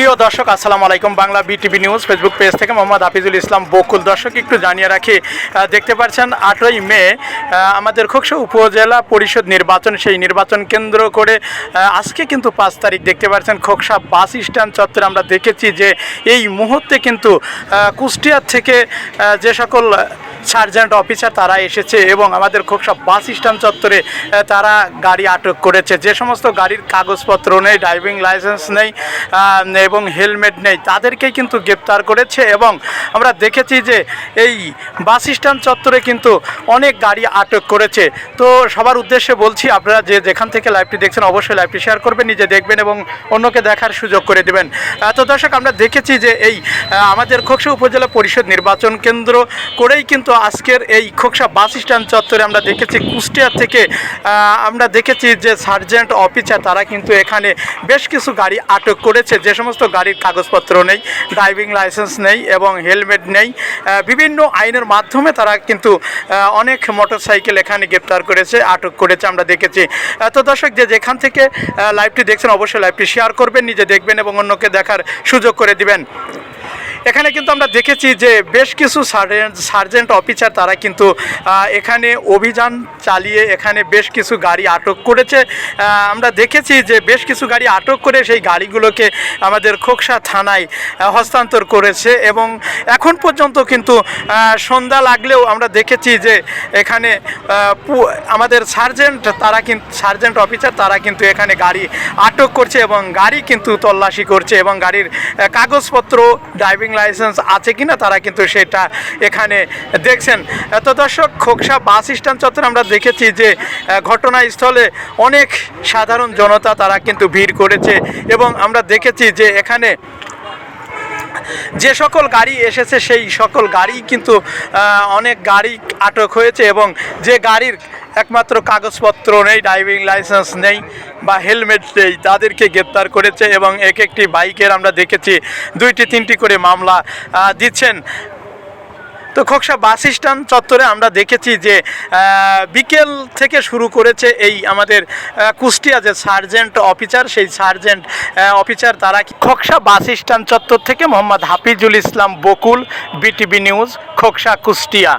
প্রিয় দর্শক আসসালামু আলাইকুম। Bangla BTV news Facebook page থেকে মোহাম্মদ হাফিজুল ইসলাম বকুল। দর্শক একটু জানিয়ে রাখি, দেখতে পাচ্ছেন 8ই মে আমাদের খোকসা উপজেলা পরিষদ নির্বাচন, সেই নির্বাচন কেন্দ্র করে আজকে কিন্তু 5 তারিখ দেখতে পাচ্ছেন খোকসা বাস স্ট্যান্ড চত্বরে আমরা দেখেছি যে এই মুহূর্তে কিন্তু কুষ্টিয়া থেকে যে সকল সার্জেন্ট অফিসার তারা এসেছে এবং আমাদের খোকসা বাস স্ট্যান্ড চত্বরে তারা গাড়ি আটক করেছে। যে সমস্ত গাড়ির কাগজপত্র নেই, ড্রাইভিং লাইসেন্স নেই এবং হেলমেট নেই, তাদেরকেই কিন্তু গ্রেপ্তার করেছে। এবং আমরা দেখেছি যে এই বাস স্ট্যান্ড চত্বরে কিন্তু অনেক গাড়ি আটক করেছে। তো সবার উদ্দেশ্যে বলছি, আপনারা যে যেখান থেকে লাইভটি দেখছেন অবশ্যই লাইভটি শেয়ার করবেন, নিজে দেখবেন এবং অন্যকে দেখার সুযোগ করে দেবেন। তো দর্শক, আমরা দেখেছি যে এই আমাদের খোকসা উপজেলা পরিষদ নির্বাচন কেন্দ্র করেই কিন্তু আজকের এই খোকসা বাস স্ট্যান্ড চত্বরে আমরা দেখেছি কুষ্টিয়া থেকে আমরা দেখেছি যে সার্জেন্ট অফিসার তারা কিন্তু এখানে বেশ কিছু গাড়ি আটক করেছে। যে সমস্ত গাড়ির কাগজপত্র নেই, ড্রাইভিং লাইসেন্স নেই এবং হেলমেট নেই, বিভিন্ন আইনের মাধ্যমে তারা কিন্তু অনেক মোটরসাইকেল এখানে গ্রেপ্তার করেছে, আটক করেছে আমরা দেখেছি। তো দর্শক, যে যেখান থেকে লাইভটি দেখছেন অবশ্যই লাইভটি শেয়ার করবেন, নিজে দেখবেন এবং অন্যকে দেখার সুযোগ করে দিবেন। এখানে কিন্তু আমরা দেখেছি যে বেশ কিছু সার্জেন্ট অফিসার তারা কিন্তু এখানে অভিযান চালিয়ে এখানে বেশ কিছু গাড়ি আটক করেছে। আমরা দেখেছি যে বেশ কিছু গাড়ি আটক করে সেই গাড়িগুলোকে আমাদের খোকসা থানায় হস্তান্তর করেছে এবং এখন পর্যন্ত কিন্তু সন্ধ্যা লাগলেও আমরা দেখেছি যে এখানে আমাদের সার্জেন্ট অফিসার তারা কিন্তু এখানে গাড়ি আটক করছে এবং গাড়ি কিন্তু তল্লাশি করছে এবং গাড়ির কাগজপত্র, ড্রাইভিং লাইসেন্স আছে কিনা তারা কিন্তু সেটা এখানে দেখছেন। তো দর্শক, খোকসা বাস স্ট্যান্ড চত্বরে আমরা দেখেছি যে ঘটনাস্থলে অনেক সাধারণ জনতা তারা কিন্তু ভিড় করেছে এবং আমরা দেখেছি যে এখানে যে সকল গাড়ি এসেছে সেই সকল গাড়ি কিন্তু অনেক গাড়ি আটক হয়েছে এবং যে গাড়ির একমাত্র কাগজপত্র নেই, ড্রাইভিং লাইসেন্স নেই বা হেলমেট নেই, তাদেরকে গ্রেপ্তার করেছে এবং এক একটি বাইকের আমরা দেখেছি 2টি 3টি করে মামলা দিচ্ছেন। তো খোকসা বাস স্ট্যান্ড চত্বরে আমরা দেখেছি যে বিকেল থেকে শুরু করেছে এই আমাদের কুষ্টিয়া যে সার্জেন্ট অফিসার, সেই সার্জেন্ট অফিসার তারা খোকসা বাস স্ট্যান্ড চত্বর থেকে মোহাম্মদ হাফিজুল ইসলাম বকুল, বিটিভি নিউজ, খোকসা, কুষ্টিয়া।